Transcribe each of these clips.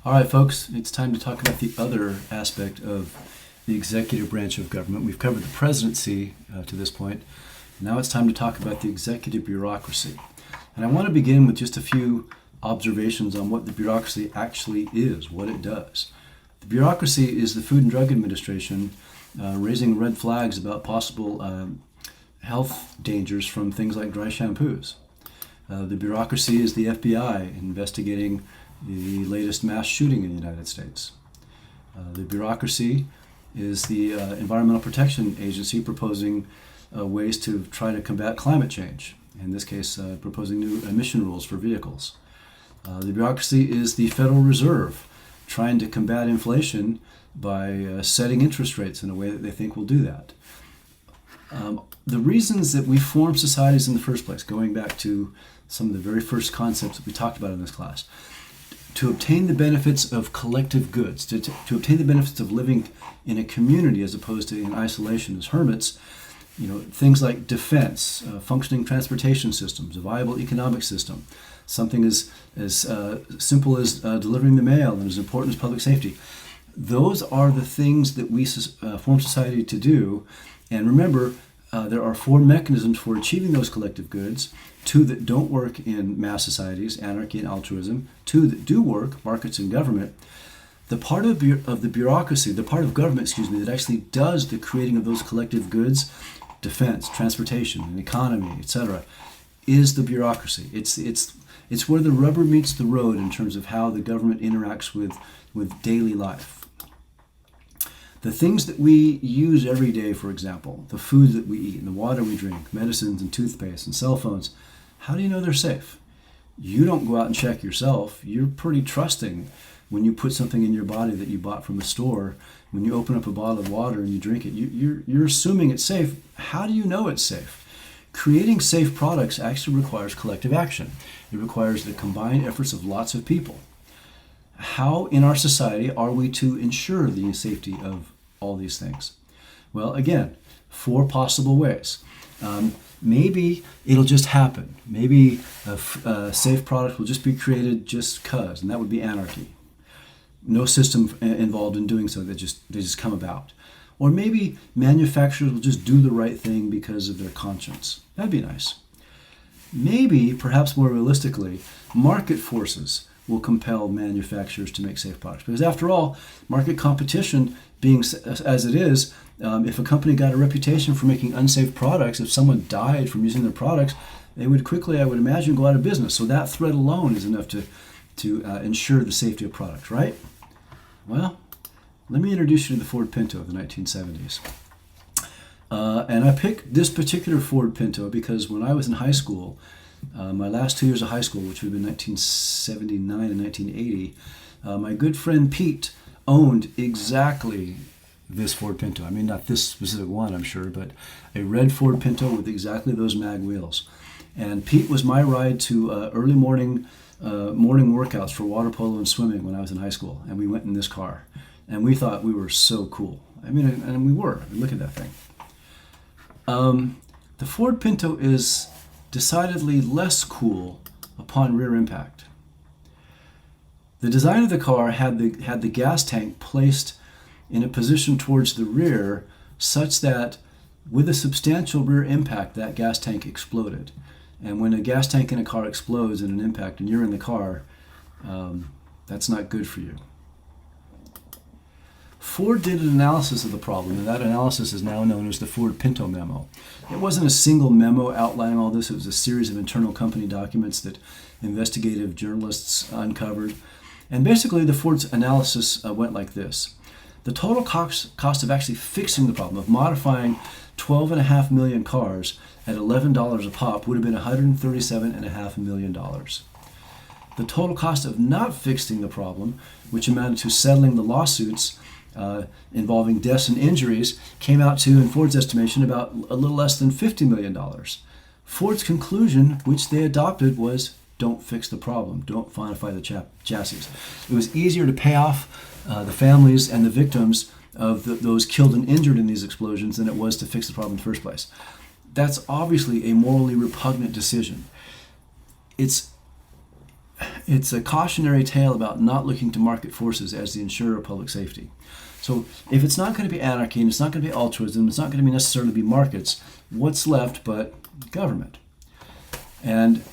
All right, folks, it's time to talk about the other aspect of the executive branch of government. We've covered the presidency to this point. Now it's time to talk about the executive bureaucracy. And I want to begin with just a few observations on what the bureaucracy actually is, what it does. The bureaucracy is the Food and Drug Administration raising red flags about possible health dangers from things like dry shampoos. The bureaucracy is the FBI investigating the latest mass shooting in the United States. The bureaucracy is the Environmental Protection Agency proposing ways to try to combat climate change, in this case proposing new emission rules for vehicles. The bureaucracy is the Federal Reserve trying to combat inflation by setting interest rates in a way that they think will do that. The reasons that we form societies in the first place, going back to some of the very first concepts that we talked about in this class, to obtain the benefits of collective goods, to obtain the benefits of living in a community as opposed to in isolation as hermits, things like defense, functioning transportation systems, a viable economic system, something as simple as delivering the mail and as important as public safety. Those are the things that we form society to do. And remember, there are four mechanisms for achieving those collective goods: two that don't work in mass societies, anarchy and altruism; two that do work, markets and government. The part of the bureaucracy, the part of government, that actually does the creating of those collective goods, defense, transportation, and economy, etc., is the bureaucracy. It's where the rubber meets the road in terms of how the government interacts with daily life. The things that we use every day, for example, the food that we eat and the water we drink, medicines and toothpaste and cell phones, how do you know they're safe? You don't go out and check yourself. You're pretty trusting when you put something in your body that you bought from a store. When you open up a bottle of water and you drink it, you're assuming it's safe. How do you know it's safe? Creating safe products actually requires collective action. It requires the combined efforts of lots of people. How in our society are we to ensure the safety of all these things? Well, again, four possible ways. Maybe it'll just happen. Maybe a safe product will just be created just because, and that would be anarchy. No system involved in doing so, they just come about. Or maybe manufacturers will just do the right thing because of their conscience. That'd be nice. Maybe, perhaps more realistically, market forces will compel manufacturers to make safe products. Because after all, market competition being as it is, if a company got a reputation for making unsafe products, if someone died from using their products, they would quickly, I would imagine, go out of business. So that threat alone is enough to ensure the safety of products, right? Well, let me introduce you to the Ford Pinto of the 1970s. And I picked this particular Ford Pinto because when I was in high school, my last 2 years of high school, which would have been 1979 and 1980, my good friend Pete owned exactly this Ford Pinto. I mean, not this specific one, I'm sure, but a red Ford Pinto with exactly those mag wheels. And Pete was my ride to early morning workouts for water polo and swimming when I was in high school. And we went in this car. And we thought we were so cool. I mean, and we were. I mean, look at that thing. The Ford Pinto is decidedly less cool upon rear impact. The design of the car had the gas tank placed in a position towards the rear such that with a substantial rear impact, that gas tank exploded. And when a gas tank in a car explodes in an impact and you're in the car, that's not good for you. Ford did an analysis of the problem, and that analysis is now known as the Ford Pinto memo. It wasn't a single memo outlining all this. It was a series of internal company documents that investigative journalists uncovered. And basically, the Ford's analysis went like this. The total cost of actually fixing the problem, of modifying 12.5 million cars at $11 a pop, would have been $137.5 million. The total cost of not fixing the problem, which amounted to settling the lawsuits involving deaths and injuries, came out to, in Ford's estimation, about a little less than $50 million. Ford's conclusion, which they adopted, was don't fix the problem, don't modify the chassis. It was easier to pay off the families and the victims of those killed and injured in these explosions than it was to fix the problem in the first place. That's obviously a morally repugnant decision. It's it's a cautionary tale about not looking to market forces as the insurer of public safety. So if it's not going to be anarchy and it's not going to be altruism, it's not going to be necessarily be markets, what's left but government? And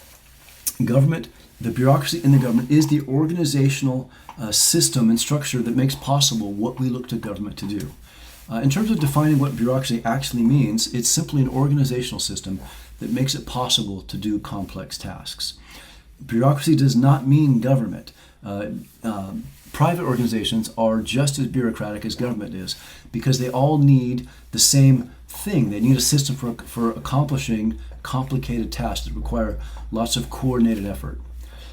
government, the bureaucracy in the government is the organizational system and structure that makes possible what we look to government to do. In terms of defining what bureaucracy actually means, it's simply an organizational system that makes it possible to do complex tasks. Bureaucracy does not mean government. Private organizations are just as bureaucratic as government is because they all need the same thing. They need a system for accomplishing complicated tasks that require lots of coordinated effort.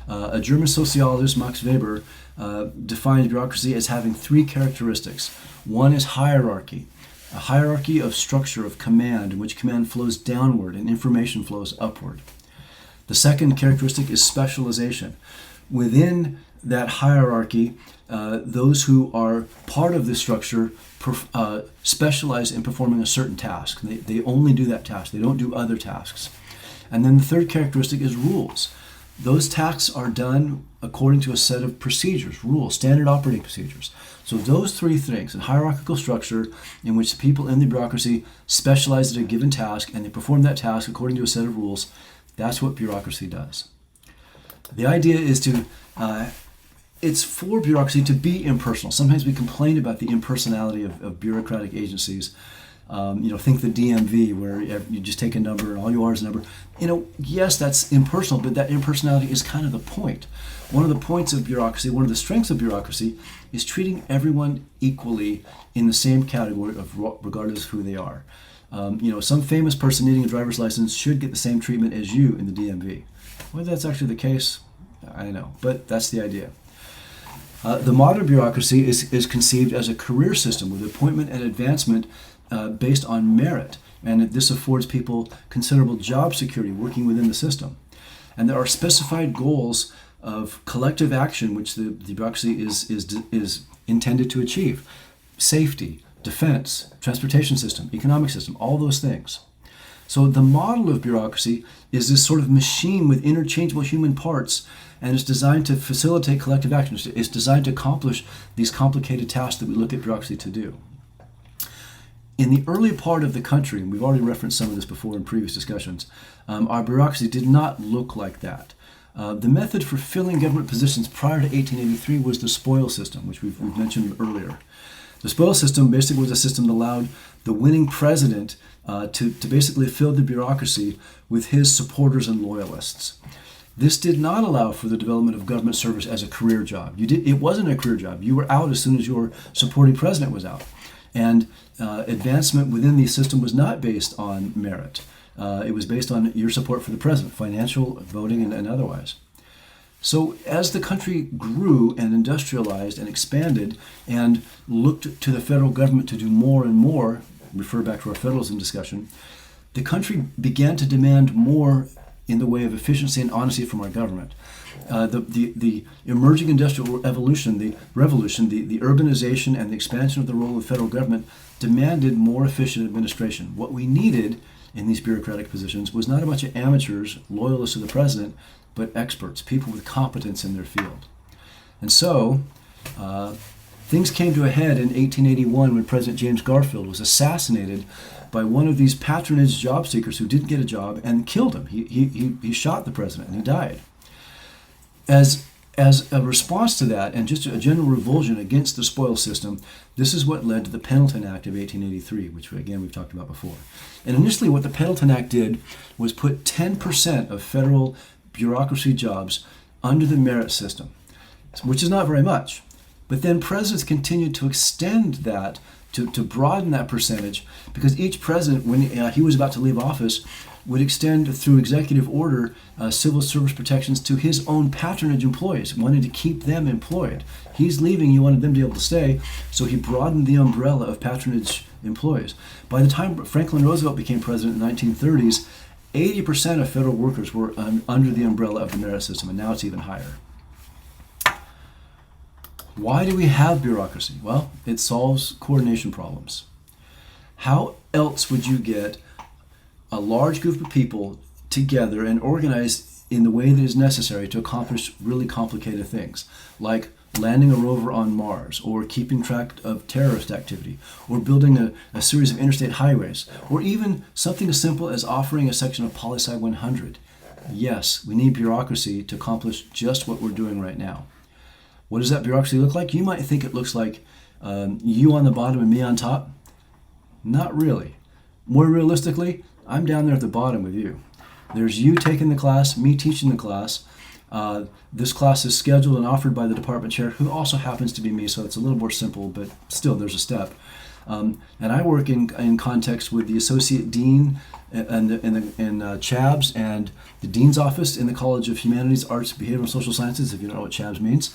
A German sociologist, Max Weber, defines bureaucracy as having three characteristics. One is hierarchy, a hierarchy of structure of command in which command flows downward and information flows upward. The second characteristic is specialization. Within that hierarchy, those who are part of this structure specialize in performing a certain task. They only do that task. They don't do other tasks. And then the third characteristic is rules. Those tasks are done according to a set of procedures, rules, standard operating procedures. So those three things, a hierarchical structure in which the people in the bureaucracy specialize at a given task and they perform that task according to a set of rules, that's what bureaucracy does. The idea is it's for bureaucracy to be impersonal. Sometimes we complain about the impersonality of bureaucratic agencies. Think the DMV, where you just take a number and all you are is a number. Yes, that's impersonal, but that impersonality is kind of the point. One of the points of bureaucracy, one of the strengths of bureaucracy, is treating everyone equally in the same category of regardless of who they are. Some famous person needing a driver's license should get the same treatment as you in the DMV. Whether that's actually the case, I don't know, but that's the idea. The modern bureaucracy is conceived as a career system with appointment and advancement based on merit, and this affords people considerable job security working within the system. And there are specified goals of collective action which the bureaucracy is intended to achieve: safety, defense, transportation system, economic system, all those things. So the model of bureaucracy is this sort of machine with interchangeable human parts, and it's designed to facilitate collective action. It's designed to accomplish these complicated tasks that we look at bureaucracy to do. In the early part of the country, and we've already referenced some of this before in previous discussions, our bureaucracy did not look like that. The method for filling government positions prior to 1883 was the spoil system, which we've mentioned earlier. The spoil system basically was a system that allowed the winning president to basically fill the bureaucracy with his supporters and loyalists. This did not allow for the development of government service as a career job. It wasn't a career job. You were out as soon as your supporting president was out. And advancement within the system was not based on merit. It was based on your support for the president, financial, voting, and otherwise. So as the country grew and industrialized and expanded and looked to the federal government to do more and more, refer back to our federalism discussion, the country began to demand more in the way of efficiency and honesty from our government. The emerging industrial revolution, the urbanization and the expansion of the role of the federal government demanded more efficient administration. What we needed in these bureaucratic positions was not a bunch of amateurs, loyalists to the president, but experts, people with competence in their field. And so, things came to a head in 1881 when President James Garfield was assassinated by one of these patronage job seekers who didn't get a job and killed him. He shot the president and he died. As a response to that and just a general revulsion against the spoil system, this is what led to the Pendleton Act of 1883, which again we've talked about before. And initially what the Pendleton Act did was put 10% of federal bureaucracy jobs under the merit system, which is not very much. But then presidents continued to extend that to broaden that percentage, because each president, when he was about to leave office, would extend through executive order civil service protections to his own patronage employees, wanting to keep them employed. He's leaving, he wanted them to be able to stay, so he broadened the umbrella of patronage employees. By the time Franklin Roosevelt became president in the 1930s, 80% of federal workers were under the umbrella of the merit system, and now it's even higher. Why do we have bureaucracy? Well, it solves coordination problems. How else would you get a large group of people together and organized in the way that is necessary to accomplish really complicated things, like landing a rover on Mars, or keeping track of terrorist activity, or building a series of interstate highways, or even something as simple as offering a section of Poli-Sci 100. Yes, we need bureaucracy to accomplish just what we're doing right now. What does that bureaucracy look like? You might think it looks like you on the bottom and me on top. Not really. More realistically, I'm down there at the bottom with you. There's you taking the class, me teaching the class. This class is scheduled and offered by the department chair, who also happens to be me, so it's a little more simple, but still there's a step. And I work in context with the associate dean and CHABS and the dean's office in the College of Humanities, Arts, Behavioral and Social Sciences, if you don't know what CHABS means.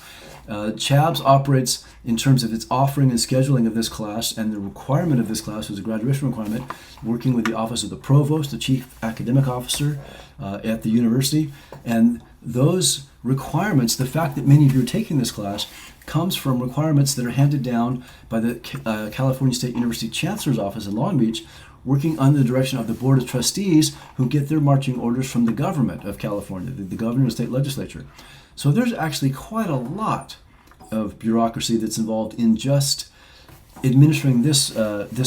CHABS operates in terms of its offering and scheduling of this class, and the requirement of this class is a graduation requirement, working with the office of the provost, the chief academic officer at the university. And those requirements, the fact that many of you are taking this class, comes from requirements that are handed down by the California State University Chancellor's Office in Long Beach, working under the direction of the Board of Trustees, who get their marching orders from the government of California, the governor and state legislature. So there's actually quite a lot of bureaucracy that's involved in just administering this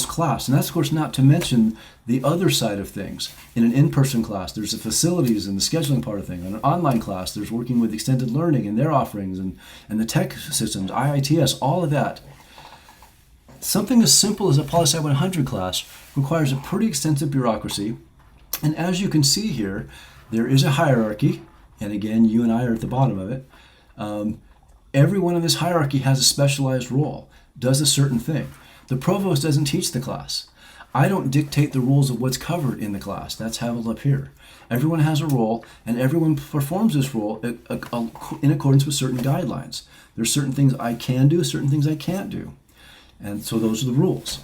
class. And that's, of course, not to mention the other side of things. In an in-person class, there's the facilities and the scheduling part of things. In an online class, there's working with extended learning and their offerings and the tech systems, IITS, all of that. Something as simple as a Poli-Sci 100 class requires a pretty extensive bureaucracy. And as you can see here, there is a hierarchy. And again, you and I are at the bottom of it. Everyone in this hierarchy has a specialized role, does a certain thing. The provost doesn't teach the class. I don't dictate the rules of what's covered in the class. That's held up here. Everyone has a role, and everyone performs this role in accordance with certain guidelines. There's certain things I can do, certain things I can't do. And so those are the rules.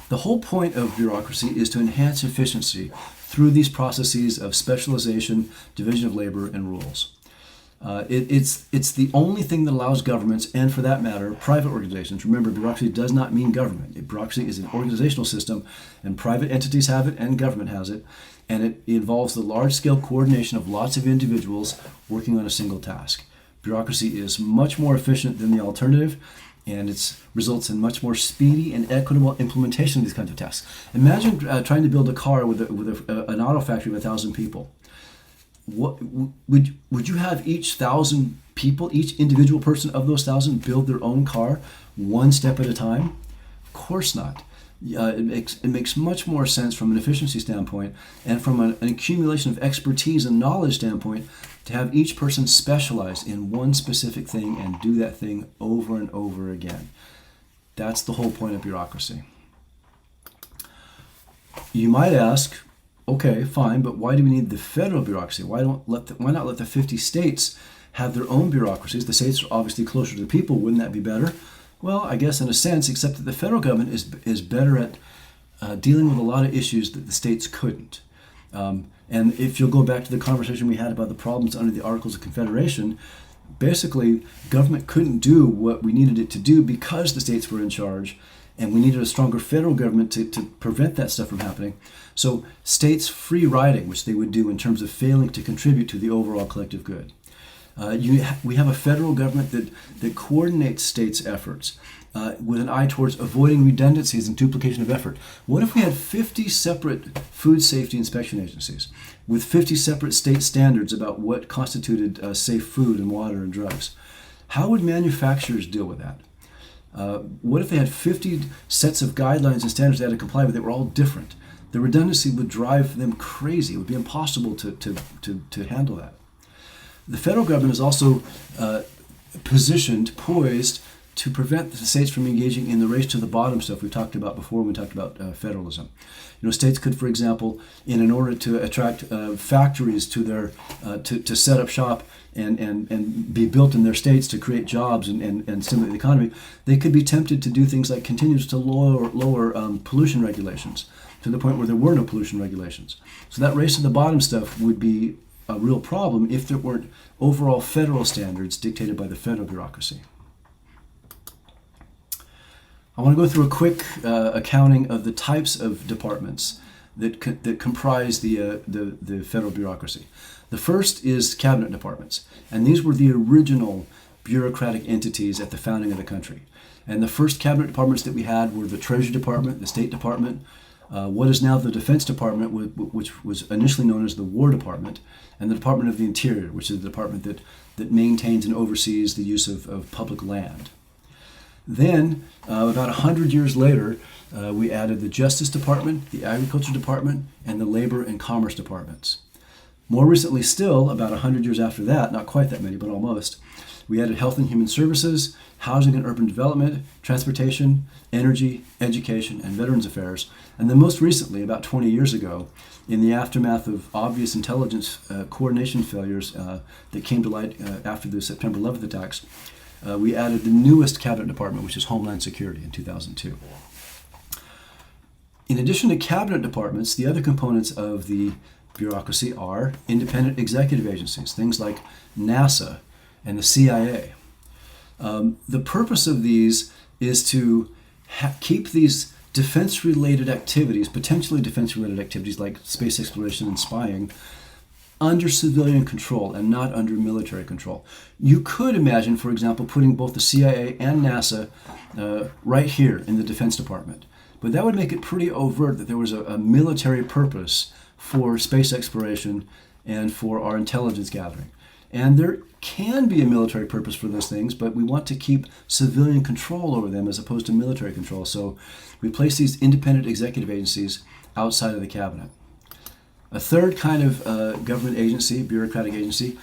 The whole point of bureaucracy is to enhance efficiency through these processes of specialization, division of labor, and rules. It's the only thing that allows governments, and for that matter, private organizations. Remember, bureaucracy does not mean government. Bureaucracy is an organizational system, and private entities have it, and government has it, and it involves the large-scale coordination of lots of individuals working on a single task. Bureaucracy is much more efficient than the alternative, and it results in much more speedy and equitable implementation of these kinds of tasks. Imagine trying to build a car with an auto factory of 1,000 people. What would you have each 1,000 people, each individual person of those 1,000 build their own car one step at a time? Of course not. It makes much more sense from an efficiency standpoint and from an accumulation of expertise and knowledge standpoint to have each person specialize in one specific thing and do that thing over and over again. That's the whole point of bureaucracy. You might ask, okay, fine, but why do we need the federal bureaucracy? Why not let the 50 states have their own bureaucracies? The states are obviously closer to the people. Wouldn't that be better? Well, I guess in a sense, except that the federal government is better at dealing with a lot of issues that the states couldn't. And if you'll go back to the conversation we had about the problems under the Articles of Confederation, basically government couldn't do what we needed it to do because the states were in charge, and we needed a stronger federal government to prevent that stuff from happening. So states free riding, which they would do in terms of failing to contribute to the overall collective good. We have a federal government that coordinates states' efforts with an eye towards avoiding redundancies and duplication of effort. What if we had 50 separate food safety inspection agencies with 50 separate state standards about what constituted safe food and water and drugs? How would manufacturers deal with that? What if they had 50 sets of guidelines and standards they had to comply with that were all different? The redundancy would drive them crazy. It would be impossible to handle that. The federal government is also poised to prevent the states from engaging in the race to the bottom stuff we talked about before when we talked about federalism. States could, for example, in order to attract factories to their to set up shop and be built in their states to create jobs and stimulate the economy, they could be tempted to do things like continue to lower pollution regulations to the point where there were no pollution regulations. So that race to the bottom stuff would be a real problem if there weren't overall federal standards dictated by the federal bureaucracy. I want to go through a quick accounting of the types of departments that comprise the federal bureaucracy. The first is cabinet departments, and these were the original bureaucratic entities at the founding of the country. And the first cabinet departments that we had were the Treasury Department, the State Department, what is now the Defense Department, which was initially known as the War Department, and the Department of the Interior, which is the department that maintains and oversees the use of public land. Then, about 100 years later, we added the Justice Department, the Agriculture Department, and the Labor and Commerce Departments. More recently still, about 100 years after that, not quite that many, but almost, we added Health and Human Services, Housing and Urban Development, Transportation, Energy, Education, and Veterans Affairs. And then most recently, about 20 years ago, in the aftermath of obvious intelligence coordination failures that came to light after the September 11th attacks, we added the newest cabinet department, which is Homeland Security, in 2002. In addition to cabinet departments, the other components of the bureaucracy are independent executive agencies, things like NASA and the CIA. The purpose of these is to keep these defense-related activities, potentially defense-related activities like space exploration and spying, under civilian control and not under military control. You could imagine, for example, putting both the CIA and NASA right here in the Defense Department. But that would make it pretty overt that there was a military purpose for space exploration and for our intelligence gathering. And there can be a military purpose for those things, but we want to keep civilian control over them as opposed to military control. So we place these independent executive agencies outside of the cabinet. A third kind of government agency, bureaucratic agency,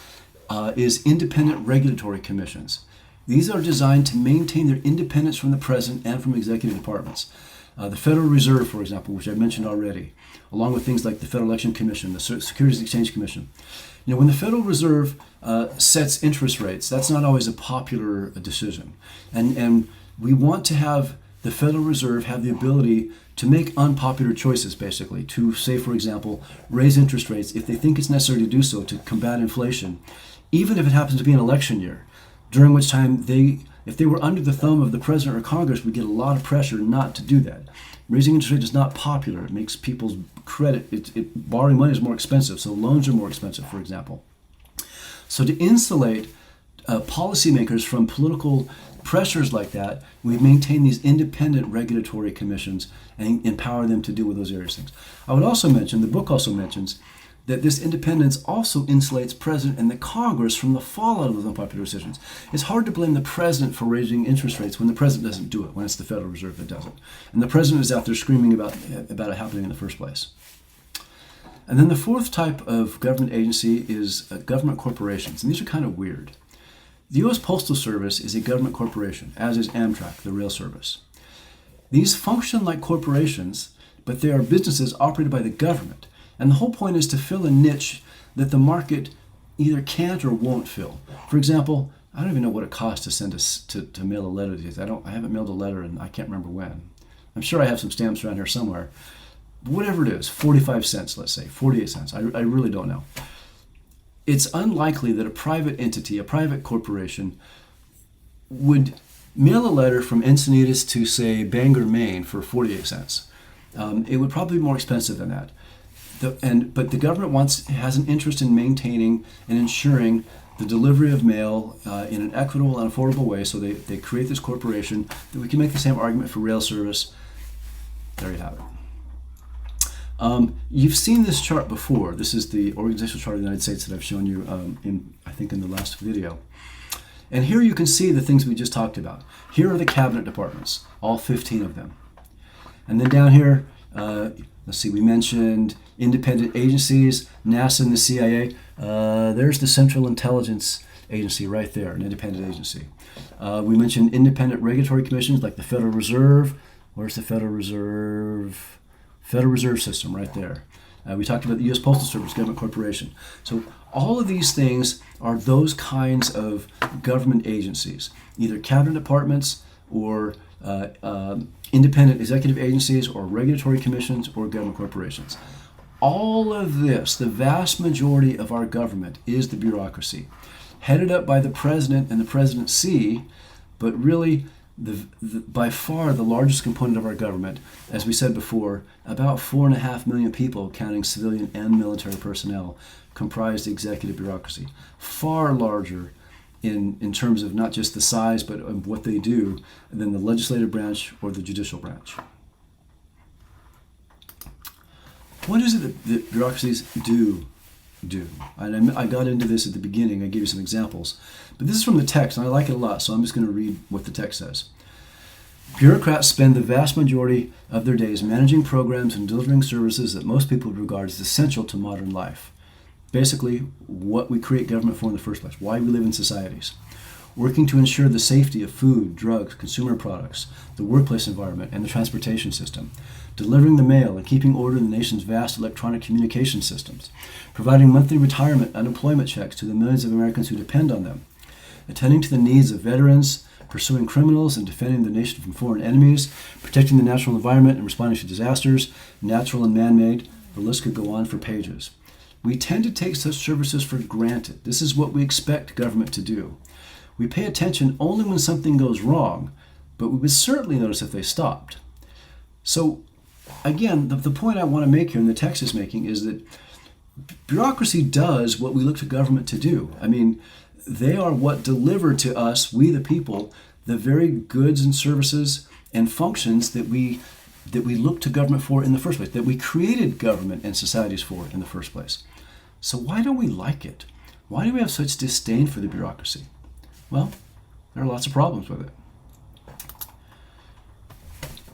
is independent regulatory commissions. These are designed to maintain their independence from the president and from executive departments. The Federal Reserve, for example, which I mentioned already, along with things like the Federal Election Commission, the Securities Exchange Commission. You know, when the Federal Reserve sets interest rates, that's not always a popular decision. And we want to have the Federal Reserve have the ability to make unpopular choices, basically, to, say, for example, raise interest rates if they think it's necessary to do so to combat inflation, even if it happens to be an election year, during which time if they were under the thumb of the president or Congress, we get a lot of pressure not to do that. Raising interest rates is not popular. It makes people's credit, borrowing money is more expensive, so loans are more expensive, for example. So to insulate policymakers from political pressures like that, we maintain these independent regulatory commissions and empower them to deal with those various things. I would also mention, the book also mentions, that this independence also insulates President and the Congress from the fallout of those unpopular decisions. It's hard to blame the President for raising interest rates when the President doesn't do it, when it's the Federal Reserve that does it. And the President is out there screaming about it happening in the first place. And then the fourth type of government agency is government corporations. And these are kind of weird. The U.S. Postal Service is a government corporation, as is Amtrak, the rail service. These function like corporations, but they are businesses operated by the government. And the whole point is to fill a niche that the market either can't or won't fill. For example, I don't even know what it costs to send to mail a letter these days. I haven't mailed a letter and I can't remember when. I'm sure I have some stamps around here somewhere. But whatever it is, 45 cents, let's say, 48 cents. I really don't know. It's unlikely that a private entity, a private corporation, would mail a letter from Encinitas to, say, Bangor, Maine for 48 cents. It would probably be more expensive than that. But the government has an interest in maintaining and ensuring the delivery of mail in an equitable and affordable way, so they create this corporation that we can make the same argument for rail service. There you have it. You've seen this chart before. This is the organizational chart of the United States that I've shown you in the last video. And here you can see the things we just talked about. Here are the cabinet departments, all 15 of them. And then down here, let's see, we mentioned independent agencies, NASA and the CIA. There's the Central Intelligence Agency right there, an independent agency. We mentioned independent regulatory commissions like the Federal Reserve. Where's the Federal Reserve? Federal Reserve System right there. We talked about the U.S. Postal Service, government corporation. So all of these things are those kinds of government agencies, either cabinet departments or independent executive agencies or regulatory commissions or government corporations. All of this, the vast majority of our government is the bureaucracy, headed up by the president and the presidency, but really by far the largest component of our government, as we said before, about 4.5 million people, counting civilian and military personnel, comprise the executive bureaucracy. Far larger in terms of not just the size, but of what they do than the legislative branch or the judicial branch. What is it that bureaucracies do? And I got into this at the beginning. I gave you some examples. But this is from the text, and I like it a lot, so I'm just going to read what the text says. Bureaucrats spend the vast majority of their days managing programs and delivering services that most people would regard as essential to modern life. Basically, what we create government for in the first place, why we live in societies. Working to ensure the safety of food, drugs, consumer products, the workplace environment, and the transportation system. Delivering the mail and keeping order in the nation's vast electronic communication systems. Providing monthly retirement unemployment checks to the millions of Americans who depend on them. Attending to the needs of veterans, pursuing criminals and defending the nation from foreign enemies, protecting the natural environment and responding to disasters, natural and man-made. The list could go on for pages. We tend to take such services for granted. This is what we expect government to do. We pay attention only when something goes wrong, but we would certainly notice if they stopped. So, again, the point I want to make here, and the text is making, is that bureaucracy does what we look to government to do. I mean, they are what deliver to us, we the people, the very goods and services and functions that we look to government for in the first place, that we created government and societies for in the first place. So why don't we like it? Why do we have such disdain for the bureaucracy? Well, there are lots of problems with it.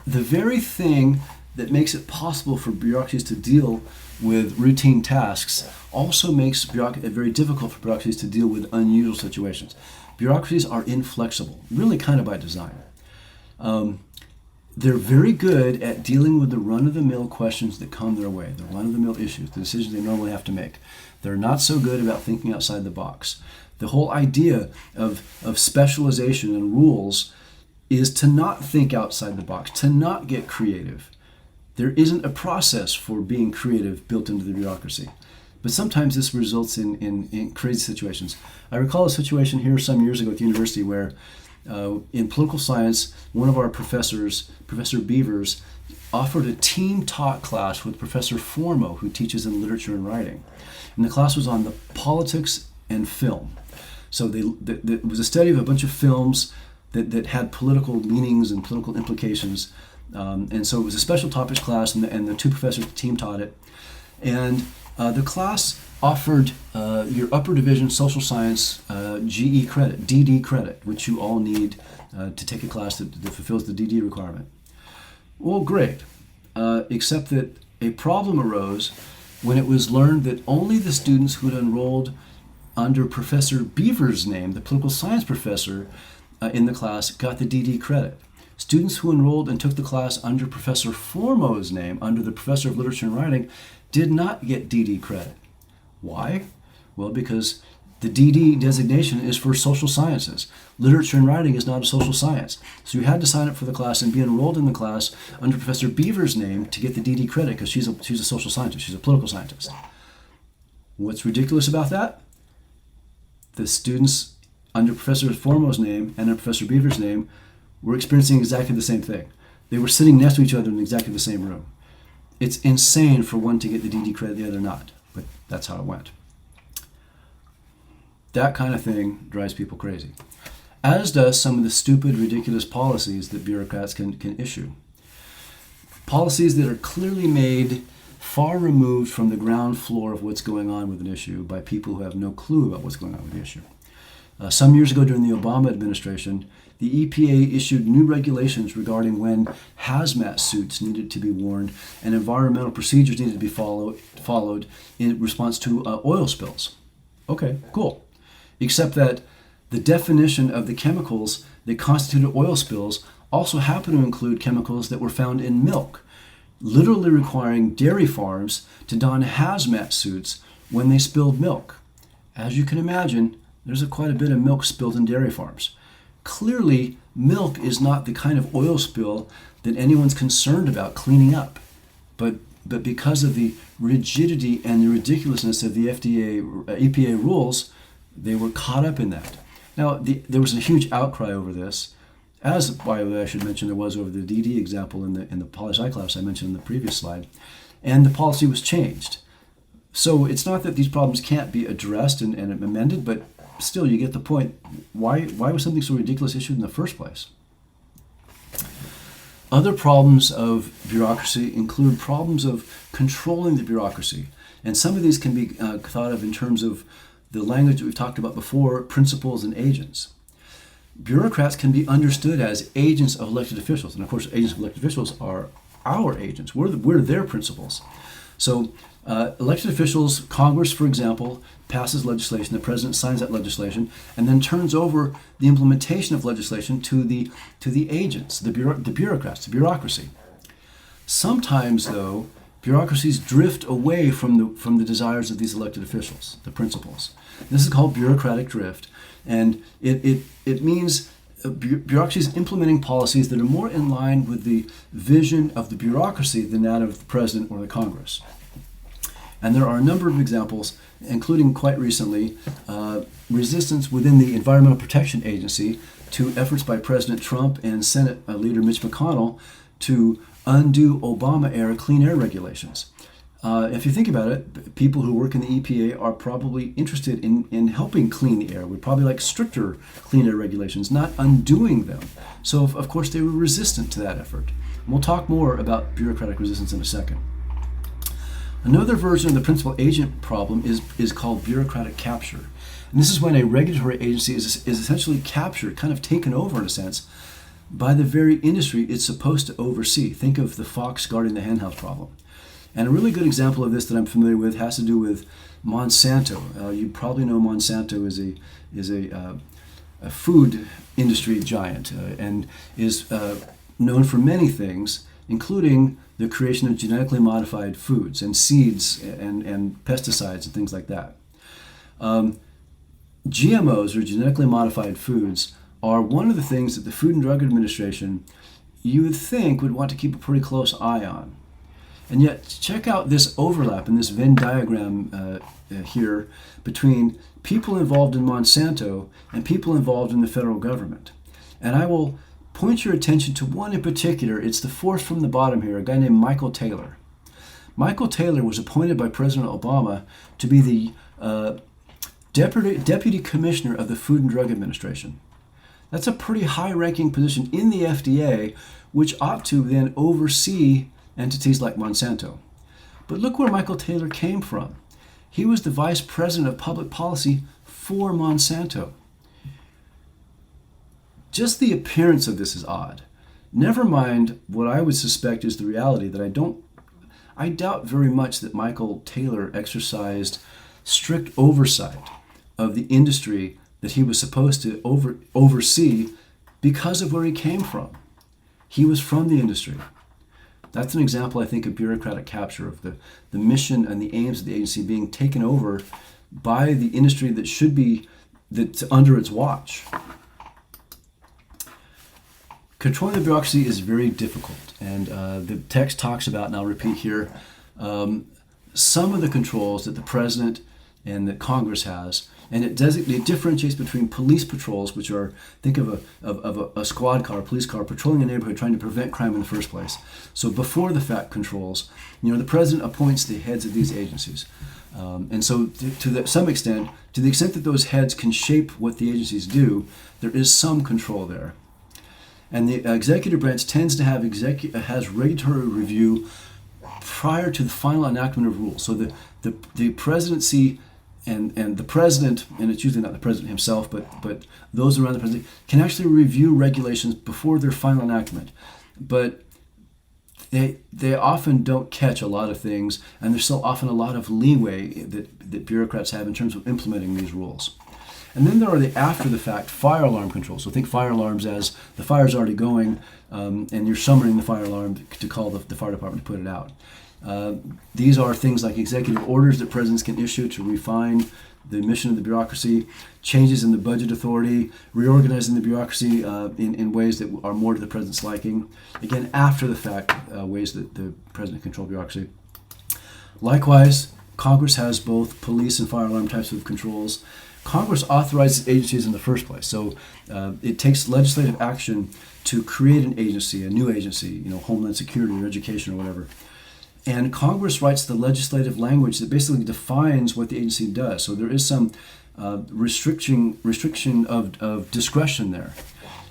The very thing that makes it possible for bureaucracies to deal with routine tasks also makes it very difficult for bureaucracies to deal with unusual situations. Bureaucracies are inflexible, really kind of by design. They're very good at dealing with the run-of-the-mill questions that come their way, the run-of-the-mill issues, the decisions they normally have to make. They're not so good about thinking outside the box. The whole idea of specialization and rules is to not think outside the box, to not get creative. There isn't a process for being creative built into the bureaucracy. But sometimes this results in crazy situations. I recall a situation here some years ago at the university where in political science, one of our professors, Professor Beavers, offered a team-taught class with Professor Formo, who teaches in literature and writing. And the class was on the politics and film. So it was a study of a bunch of films that had political meanings and political implications. And so it was a special topics class, and the two professors team taught it. And the class offered your upper division social science GE credit, DD credit, which you all need to take a class that fulfills the DD requirement. Well, great, except that a problem arose when it was learned that only the students who had enrolled under Professor Beaver's name, the political science professor in the class, got the DD credit. Students who enrolled and took the class under Professor Formo's name, under the Professor of Literature and Writing, did not get DD credit. Why? Well, because the DD designation is for social sciences. Literature and writing is not a social science. So you had to sign up for the class and be enrolled in the class under Professor Beaver's name to get the DD credit because she's a social scientist. She's a political scientist. What's ridiculous about that? The students under Professor Formo's name and under Professor Beaver's name were experiencing exactly the same thing. They were sitting next to each other in exactly the same room. It's insane for one to get the DD credit, the other not. But that's how it went. That kind of thing drives people crazy. As does some of the stupid, ridiculous policies that bureaucrats can issue. Policies that are clearly made far removed from the ground floor of what's going on with an issue by people who have no clue about what's going on with the issue. Some years ago during the Obama administration, the EPA issued new regulations regarding when hazmat suits needed to be worn and environmental procedures needed to be followed in response to oil spills. Okay, cool. Except that the definition of the chemicals that constituted oil spills also happened to include chemicals that were found in milk, literally requiring dairy farms to don hazmat suits when they spilled milk. As you can imagine, there's quite a bit of milk spilled in dairy farms. Clearly, milk is not the kind of oil spill that anyone's concerned about cleaning up. But because of the rigidity and the ridiculousness of the EPA rules, they were caught up in that. Now, there was a huge outcry over this, as, by the way, I should mention, there was over the DD example in the poli-sci class I mentioned in the previous slide, and the policy was changed. So it's not that these problems can't be addressed and amended, but still you get the point. Why was something so ridiculous issued in the first place? Other problems of bureaucracy include problems of controlling the bureaucracy. And some of these can be thought of in terms of the language that we've talked about before, principals and agents. Bureaucrats can be understood as agents of elected officials. And of course, agents of elected officials are our agents. We're their principals. So elected officials, Congress, for example, passes legislation, the president signs that legislation, and then turns over the implementation of legislation to the agents, the bureaucrats, the bureaucracy. Sometimes, though, bureaucracies drift away from the desires of these elected officials, the principals. This is called bureaucratic drift, and it means bureaucracies implementing policies that are more in line with the vision of the bureaucracy than that of the president or the Congress. And there are a number of examples, including quite recently, resistance within the Environmental Protection Agency to efforts by President Trump and Senate Leader Mitch McConnell to undo Obama-era clean air regulations. If you think about it, people who work in the EPA are probably interested in helping clean the air. We'd probably like stricter clean air regulations, not undoing them. So, of course, they were resistant to that effort. And we'll talk more about bureaucratic resistance in a second. Another version of the principal agent problem is called bureaucratic capture. And this is when a regulatory agency is essentially captured, kind of taken over in a sense, by the very industry it's supposed to oversee. Think of the fox guarding the henhouse problem. And a really good example of this that I'm familiar with has to do with Monsanto. You probably know Monsanto is a food industry giant and is known for many things, including the creation of genetically modified foods and seeds and pesticides and things like that. GMOs, or genetically modified foods, are one of the things that the Food and Drug Administration, you would think, would want to keep a pretty close eye on. And yet, check out this overlap in this Venn diagram here between people involved in Monsanto and people involved in the federal government. And I will point your attention to one in particular. It's the fourth from the bottom here, a guy named Michael Taylor. Michael Taylor was appointed by President Obama to be the Deputy Commissioner of the Food and Drug Administration. That's a pretty high-ranking position in the FDA, which ought to then oversee entities like Monsanto. But look where Michael Taylor came from. He was the Vice President of Public Policy for Monsanto. Just the appearance of this is odd. Never mind what I would suspect is the reality that I doubt very much that Michael Taylor exercised strict oversight of the industry that he was supposed to oversee because of where he came from. He was from the industry. That's an example, I think, of bureaucratic capture, of the mission and the aims of the agency being taken over by the industry that should be under its watch. Controlling the bureaucracy is very difficult, and the text talks about, and I'll repeat here, some of the controls that the president and that Congress has, and it differentiates between police patrols, which are, think of a squad car, a police car, patrolling a neighborhood trying to prevent crime in the first place. So before the fact controls, the president appoints the heads of these agencies. And so to some extent, to the extent that those heads can shape what the agencies do, there is some control there. And the executive branch tends to have has regulatory review prior to the final enactment of rules. So the presidency and the president, and it's usually not the president himself, but those around the president, can actually review regulations before their final enactment. But they often don't catch a lot of things, and there's still often a lot of leeway that bureaucrats have in terms of implementing these rules. And then there are the after-the-fact fire alarm controls. So think fire alarms as the fire's already going, and you're summoning the fire alarm to call the fire department to put it out. These are things like executive orders that presidents can issue to refine the mission of the bureaucracy, changes in the budget authority, reorganizing the bureaucracy in ways that are more to the president's liking. Again, after-the-fact ways that the president can control bureaucracy. Likewise, Congress has both police and fire alarm types of controls. Congress authorizes agencies in the first place. So it takes legislative action to create an agency, a new agency, Homeland Security or education or whatever. And Congress writes the legislative language that basically defines what the agency does. So there is some restriction of discretion there.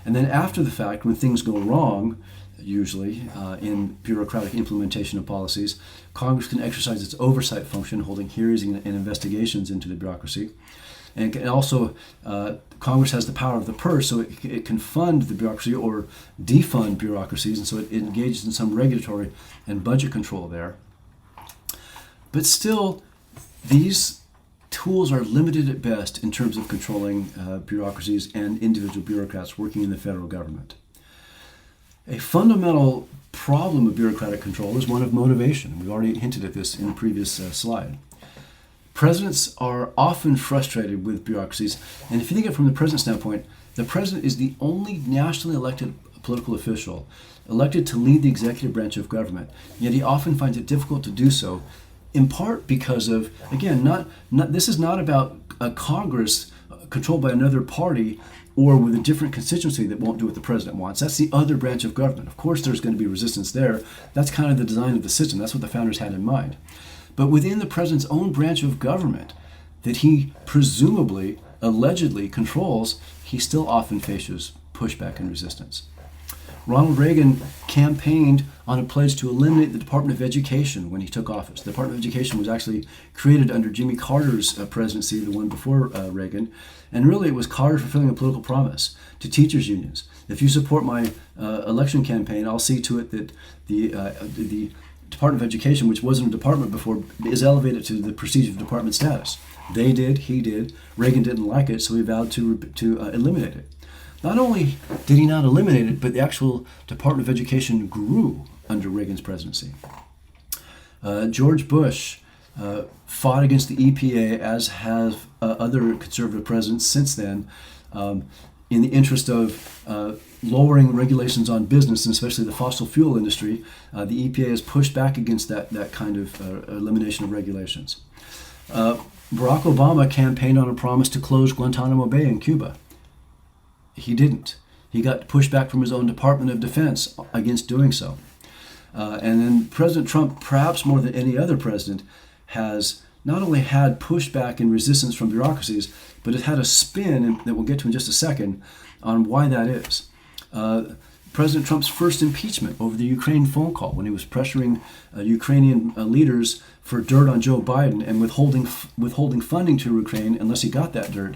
And then after the fact, when things go wrong, usually in bureaucratic implementation of policies, Congress can exercise its oversight function, holding hearings and investigations into the bureaucracy. And also, Congress has the power of the purse, so it can fund the bureaucracy or defund bureaucracies, and so it engages in some regulatory and budget control there. But still, these tools are limited at best in terms of controlling bureaucracies and individual bureaucrats working in the federal government. A fundamental problem of bureaucratic control is one of motivation. We've already hinted at this in a previous slide. Presidents are often frustrated with bureaucracies, and if you think of it from the president's standpoint, the president is the only nationally elected political official elected to lead the executive branch of government, yet he often finds it difficult to do so, in part because of, again, this is not about a Congress controlled by another party or with a different constituency that won't do what the president wants. That's the other branch of government. Of course, there's going to be resistance there. That's kind of the design of the system. That's what the founders had in mind. But within the president's own branch of government that he presumably, allegedly controls, he still often faces pushback and resistance. Ronald Reagan campaigned on a pledge to eliminate the Department of Education when he took office. The Department of Education was actually created under Jimmy Carter's presidency, the one before Reagan, and really it was Carter fulfilling a political promise to teachers' unions. If you support my election campaign, I'll see to it that the Department of Education, which wasn't a department before, is elevated to the prestige of department status. They did, he did. Reagan didn't like it, so he vowed to eliminate it. Not only did he not eliminate it, but the actual Department of Education grew under Reagan's presidency. George Bush fought against the EPA, as have other conservative presidents since then, in the interest of lowering regulations on business, and especially the fossil fuel industry. The EPA has pushed back against that kind of elimination of regulations. Barack Obama campaigned on a promise to close Guantanamo Bay in Cuba. He didn't. He got pushback from his own Department of Defense against doing so. And then President Trump, perhaps more than any other president, has not only had pushback and resistance from bureaucracies, but it had a spin that we'll get to in just a second on why that is. President Trump's first impeachment over the Ukraine phone call, when he was pressuring Ukrainian leaders for dirt on Joe Biden and withholding funding to Ukraine unless he got that dirt,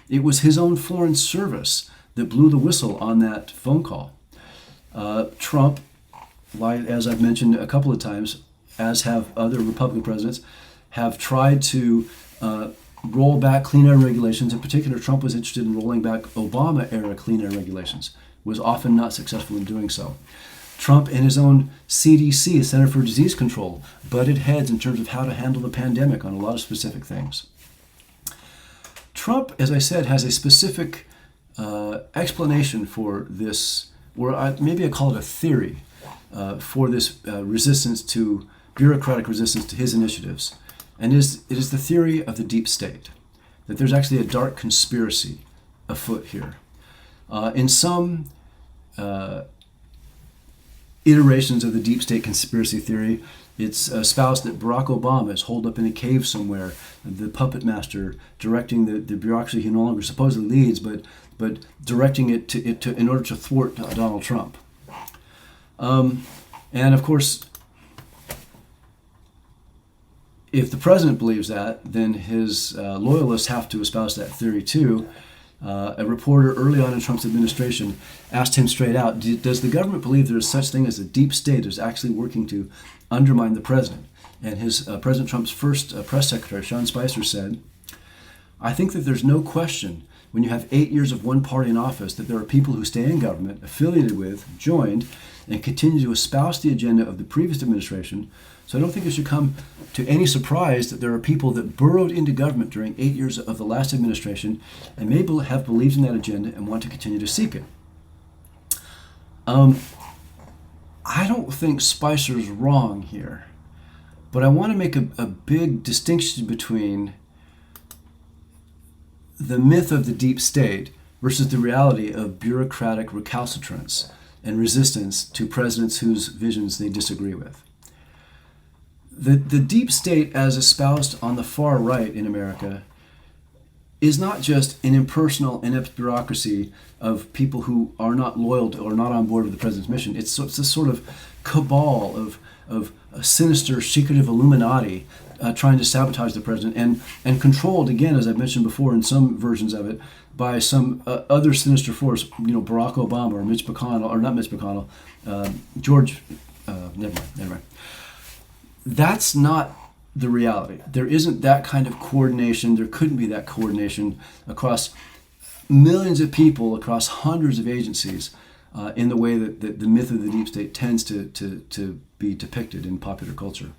it was his own foreign service that blew the whistle on that phone call. Trump, as I've mentioned a couple of times, as have other Republican presidents, have tried to roll back clean air regulations. In particular, Trump was interested in rolling back Obama-era clean air regulations, was often not successful in doing so. Trump and his own CDC, Center for Disease Control, butted heads in terms of how to handle the pandemic on a lot of specific things. Trump, as I said, has a specific explanation for this, or maybe I call it a theory, for this bureaucratic resistance to his initiatives. And it is the theory of the deep state, that there's actually a dark conspiracy afoot here. In some iterations of the deep state conspiracy theory, it's espoused that Barack Obama is holed up in a cave somewhere, the puppet master directing the bureaucracy he no longer supposedly leads, but directing it in order to thwart Donald Trump. And of course, if the president believes that, then his loyalists have to espouse that theory too. A reporter early on in Trump's administration asked him straight out, does the government believe there is such thing as a deep state that is actually working to undermine the president? And President Trump's first press secretary, Sean Spicer, said, I think that there's no question when you have 8 years of one party in office that there are people who stay in government, affiliated with, joined, and continue to espouse the agenda of the previous administration. So I don't think it should come to any surprise that there are people that burrowed into government during 8 years of the last administration and may have believed in that agenda and want to continue to seek it. I don't think Spicer's wrong here, but I want to make a big distinction between the myth of the deep state versus the reality of bureaucratic recalcitrance and resistance to presidents whose visions they disagree with. The deep state, as espoused on the far right in America, is not just an impersonal, inept bureaucracy of people who are not loyal to or not on board with the president's mission. It's a sort of cabal of a sinister, secretive Illuminati trying to sabotage the president and controlled, again, as I've mentioned before in some versions of it, by some other sinister force, Barack Obama or Mitch McConnell, or not Mitch McConnell, never mind. That's not the reality. There isn't that kind of coordination. There couldn't be that coordination across millions of people, across hundreds of agencies, in the way that the myth of the deep state tends to be depicted in popular culture.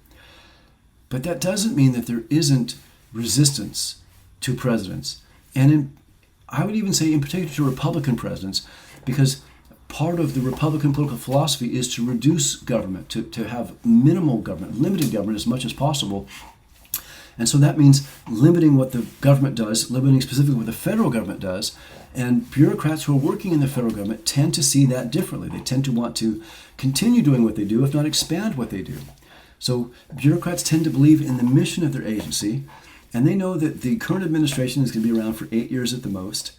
But that doesn't mean that there isn't resistance to presidents. And I would even say in particular to Republican presidents, because part of the Republican political philosophy is to reduce government, to have minimal government, limited government as much as possible. And so that means limiting what the government does, limiting specifically what the federal government does. And bureaucrats who are working in the federal government tend to see that differently. They tend to want to continue doing what they do, if not expand what they do. So bureaucrats tend to believe in the mission of their agency, and they know that the current administration is going to be around for 8 years at the most,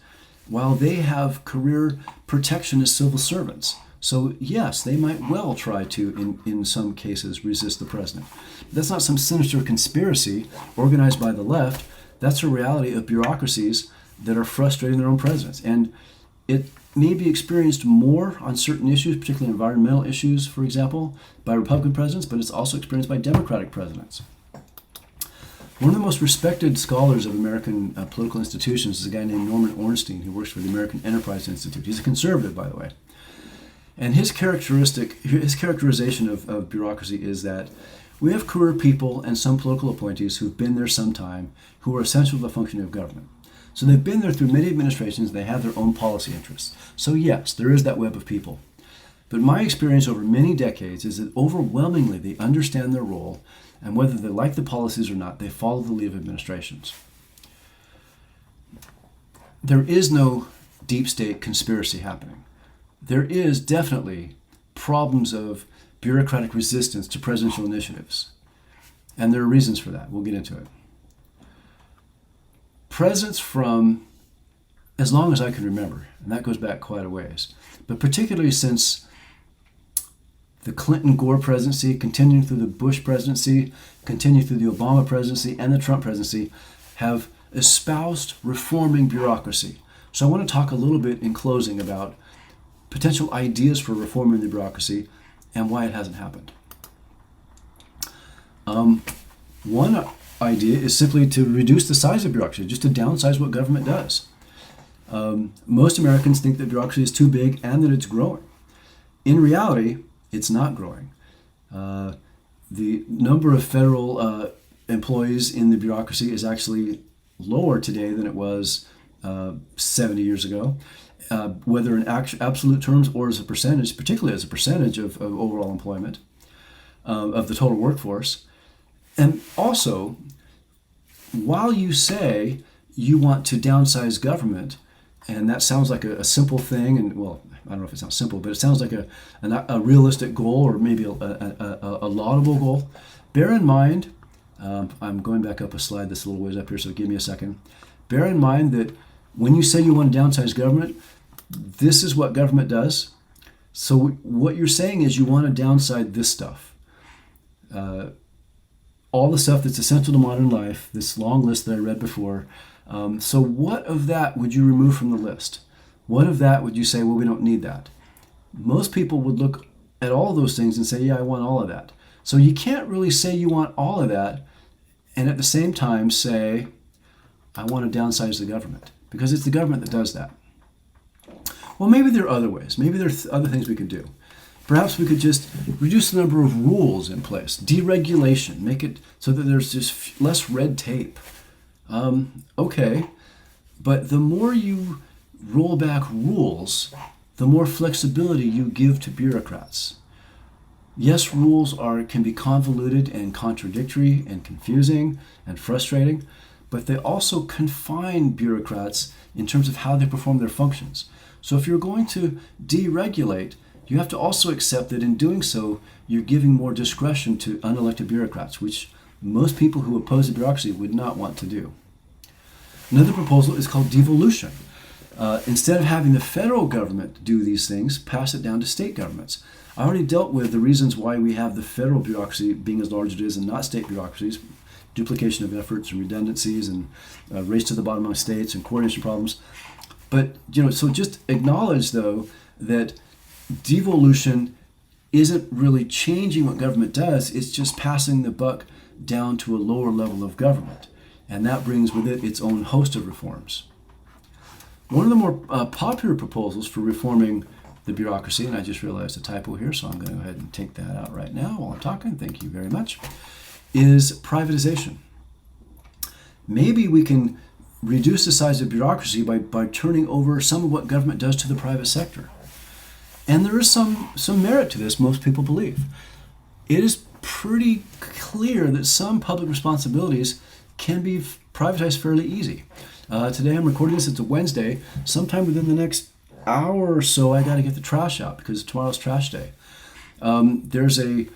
while they have career protection as civil servants. So yes, they might well try to, in some cases, resist the president. But that's not some sinister conspiracy organized by the left. That's a reality of bureaucracies that are frustrating their own presidents. And it may be experienced more on certain issues, particularly environmental issues, for example, by Republican presidents, but it's also experienced by Democratic presidents. One of the most respected scholars of American political institutions is a guy named Norman Ornstein, who works for the American Enterprise Institute. He's a conservative, by the way. And his characterization of bureaucracy is that we have career people and some political appointees who've been there some time, who are essential to the functioning of government. So they've been there through many administrations, they have their own policy interests. So yes, there is that web of people. But my experience over many decades is that overwhelmingly they understand their role, and whether they like the policies or not, they follow the lead of administrations. There is no deep state conspiracy happening. There is definitely problems of bureaucratic resistance to presidential initiatives. And there are reasons for that. We'll get into it. Presidents from as long as I can remember, and that goes back quite a ways, but particularly since the Clinton-Gore presidency, continuing through the Bush presidency, continuing through the Obama presidency, and the Trump presidency, have espoused reforming bureaucracy. So I want to talk a little bit in closing about potential ideas for reforming the bureaucracy and why it hasn't happened. One idea is simply to reduce the size of bureaucracy, just to downsize what government does. Most Americans think that bureaucracy is too big and that it's growing. In reality, it's not growing. The number of federal employees in the bureaucracy is actually lower today than it was 70 years ago, whether in absolute terms or as a percentage, particularly as a percentage of overall employment, of the total workforce. And also, while you say you want to downsize government, and that sounds like a simple thing, and well, I don't know if it sounds simple, but it sounds like a realistic goal or maybe a laudable goal. Bear in mind, I'm going back up a slide that's a little ways up here, so give me a second. Bear in mind that when you say you want to downsize government, this is what government does. So what you're saying is you want to downsize this stuff. All the stuff that's essential to modern life, this long list that I read before. So what of that would you remove from the list? What of that would you say, well, we don't need that? Most people would look at all those things and say, yeah, I want all of that. So you can't really say you want all of that and at the same time say, I want to downsize the government, because it's the government that does that. Well, maybe there are other ways. Maybe there are other things we could do. Perhaps we could just reduce the number of rules in place, deregulation, make it so that there's just less red tape. Okay, but the more you roll back rules, the more flexibility you give to bureaucrats. Yes, rules can be convoluted and contradictory and confusing and frustrating, but they also confine bureaucrats in terms of how they perform their functions. So if you're going to deregulate, you have to also accept that in doing so, you're giving more discretion to unelected bureaucrats, which most people who oppose the bureaucracy would not want to do. Another proposal is called devolution. Instead of having the federal government do these things, pass it down to state governments. I already dealt with the reasons why we have the federal bureaucracy being as large as it is and not state bureaucracies, duplication of efforts and redundancies and race to the bottom of states and coordination problems. But, so just acknowledge, though, that devolution isn't really changing what government does. It's just passing the buck down to a lower level of government. And that brings with it its own host of reforms. One of the more popular proposals for reforming the bureaucracy, and I just realized a typo here, so I'm going to go ahead and take that out right now while I'm talking, thank you very much, is privatization. Maybe we can reduce the size of bureaucracy by turning over some of what government does to the private sector. And there is some merit to this, most people believe. It is pretty clear that some public responsibilities can be privatized fairly easy. Today I'm recording this, it's a Wednesday. Sometime within the next hour or so, I got to get the trash out because tomorrow's trash day. There's a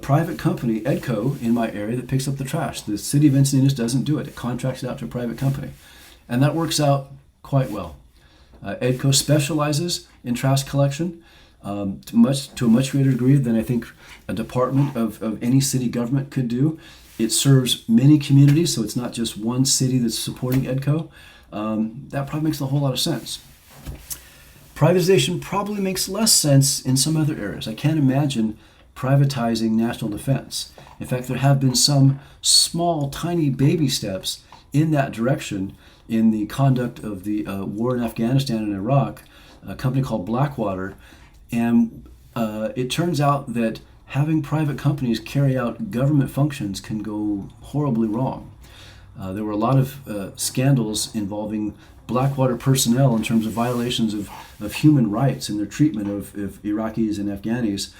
private company, Edco, in my area that picks up the trash. The city of Encinitas doesn't do it. It contracts it out to a private company. And that works out quite well. Edco specializes in trash collection to a much greater degree than I think a department of any city government could do. It serves many communities, so it's not just one city that's supporting Edco. That probably makes a whole lot of sense. Privatization probably makes less sense in some other areas. I can't imagine privatizing national defense. In fact, there have been some small, tiny baby steps in that direction in the conduct of the war in Afghanistan and Iraq, a company called Blackwater. And it turns out that having private companies carry out government functions can go horribly wrong. There were a lot of scandals involving Blackwater personnel in terms of violations of human rights in their treatment of Iraqis and Afghanis.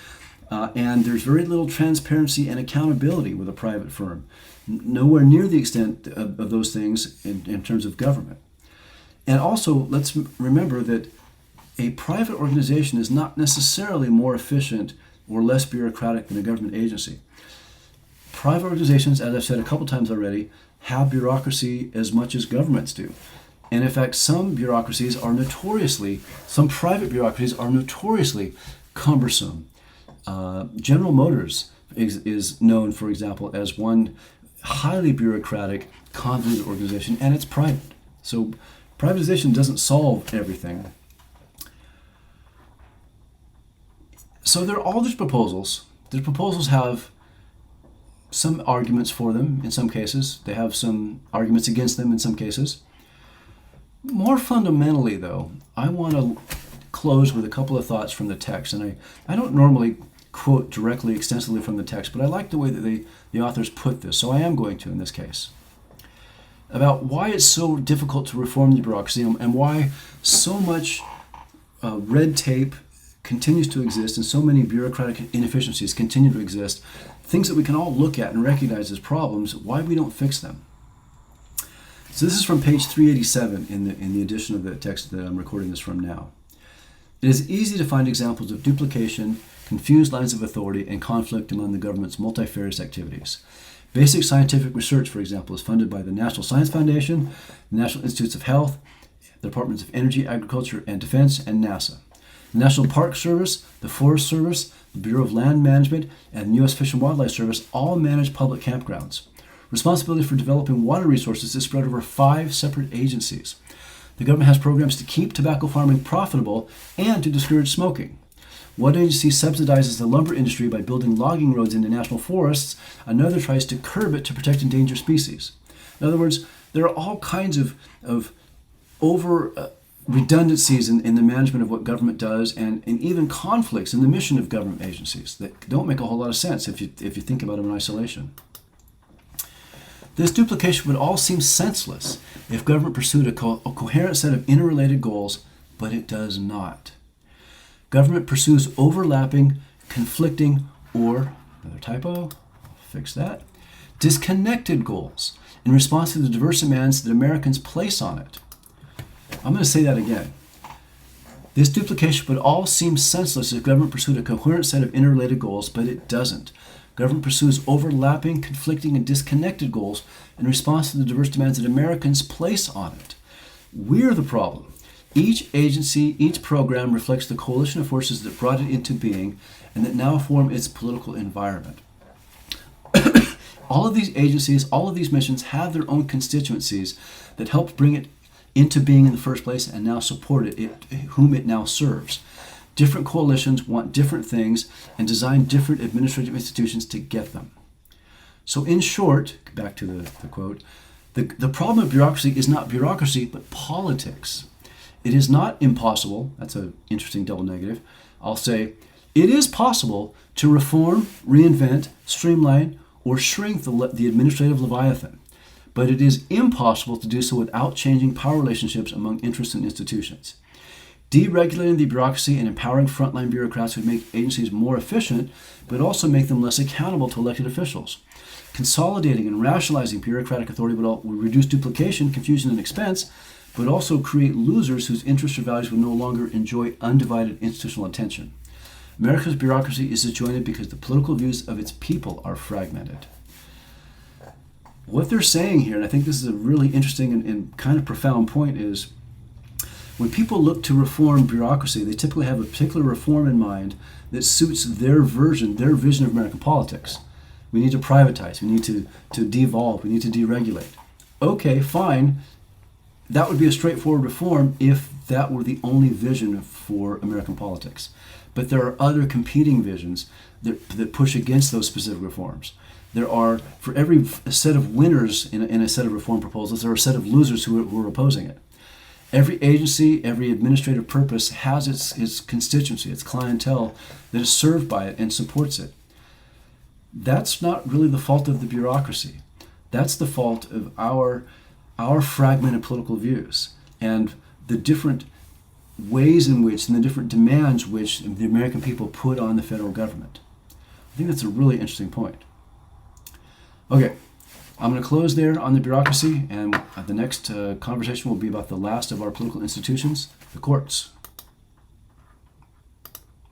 And there's very little transparency and accountability with a private firm. Nowhere near the extent of those things in terms of government. And also, let's remember that a private organization is not necessarily more efficient or less bureaucratic than a government agency. Private organizations, as I've said a couple times already, have bureaucracy as much as governments do. And in fact, some private bureaucracies are notoriously cumbersome. General Motors is known, for example, as one highly bureaucratic, convoluted organization, and it's private. So privatization doesn't solve everything. So there are all these proposals. The proposals have some arguments for them in some cases. They have some arguments against them in some cases. More fundamentally, though, I want to close with a couple of thoughts from the text. And I don't normally quote directly extensively from the text, but I like the way that the authors put this, so I am going to in this case. About why it's so difficult to reform the bureaucracy and why so much red tape continues to exist and so many bureaucratic inefficiencies continue to exist, things that we can all look at and recognize as problems, why we don't fix them. So this is from page 387 in the edition of the text that I'm recording this from now. It is easy to find examples of duplication, confused lines of authority, and conflict among the government's multifarious activities. Basic scientific research, for example, is funded by the National Science Foundation, the National Institutes of Health, the Departments of Energy, Agriculture, and Defense, and NASA. The National Park Service, the Forest Service, the Bureau of Land Management, and the U.S. Fish and Wildlife Service all manage public campgrounds. Responsibility for developing water resources is spread over 5 separate agencies. The government has programs to keep tobacco farming profitable and to discourage smoking. One agency subsidizes the lumber industry by building logging roads into national forests. Another tries to curb it to protect endangered species. In other words, there are all kinds of redundancies in the management of what government does and even conflicts in the mission of government agencies that don't make a whole lot of sense if you think about them in isolation. This duplication would all seem senseless if government pursued a coherent set of interrelated goals, but it does not. Government pursues overlapping, conflicting, or, another typo, fix that, disconnected goals. in response to the diverse demands that Americans place on it. I'm going to say that again. This duplication would all seem senseless if government pursued a coherent set of interrelated goals, but it doesn't. Government pursues overlapping, conflicting, and disconnected goals in response to the diverse demands that Americans place on it. We're the problem. Each agency, each program reflects the coalition of forces that brought it into being and that now form its political environment. All of these agencies, all of these missions have their own constituencies that helped bring it into being in the first place and now support it, whom it now serves. Different coalitions want different things and design different administrative institutions to get them. So in short, back to the quote, the problem of bureaucracy is not bureaucracy, but politics. It is not impossible, that's an interesting double negative, I'll say, it is possible to reform, reinvent, streamline, or shrink the administrative leviathan, but it is impossible to do so without changing power relationships among interests and institutions. Deregulating the bureaucracy and empowering frontline bureaucrats would make agencies more efficient, but also make them less accountable to elected officials. Consolidating and rationalizing bureaucratic authority would reduce duplication, confusion, and expense, but also create losers whose interests or values would no longer enjoy undivided institutional attention. America's bureaucracy is disjointed because the political views of its people are fragmented. What they're saying here, and I think this is a really interesting and kind of profound point, is when people look to reform bureaucracy, they typically have a particular reform in mind that suits their vision of American politics. We need to privatize, we need to devolve, we need to deregulate. Okay, fine. That would be a straightforward reform if that were the only vision for American politics. But there are other competing visions that push against those specific reforms. There are, for every set of winners in a set of reform proposals, there are a set of losers who are opposing it. Every agency, every administrative purpose has its constituency, its clientele that is served by it and supports it. That's not really the fault of the bureaucracy. That's the fault of our fragmented political views and the different ways in which and the different demands which the American people put on the federal government. I think that's a really interesting point. Okay, I'm going to close there on the bureaucracy, and the next conversation will be about the last of our political institutions, the courts.